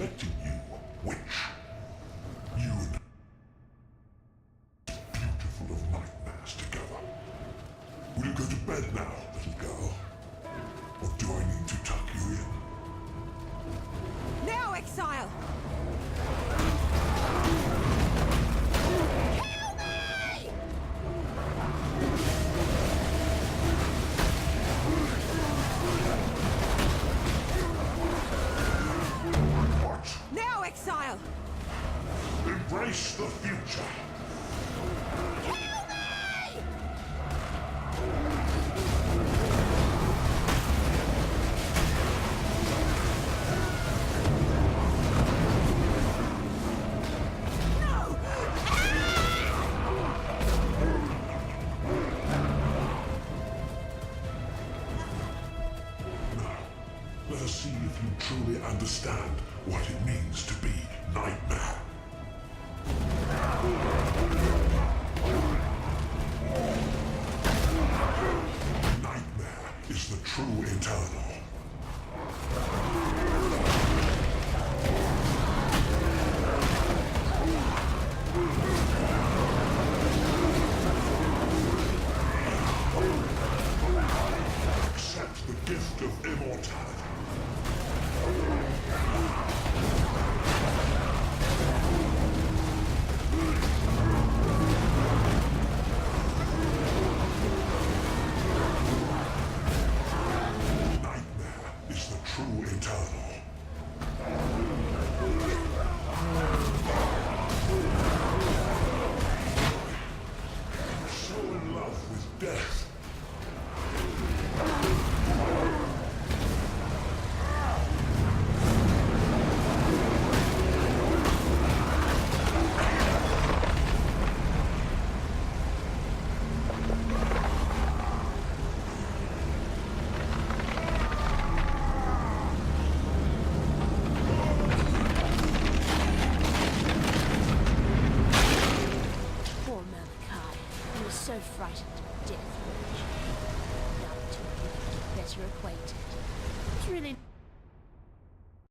expecting you, witch. You and beautiful of nightmares together. Will you go to bed now, little girl? Or do I need to tuck you in? Now, Exile! Kill me! What? Now, Exile! Embrace the future. Kill me! No! Now, let us see if you truly understand what it means to be Nightmare. Nightmare is the true Eternal. Accept the gift of immortality. Nightmare is the true Eternal. So in love with death. Poor Malachi. He was so frightened of death. Now that we're better acquainted, it's really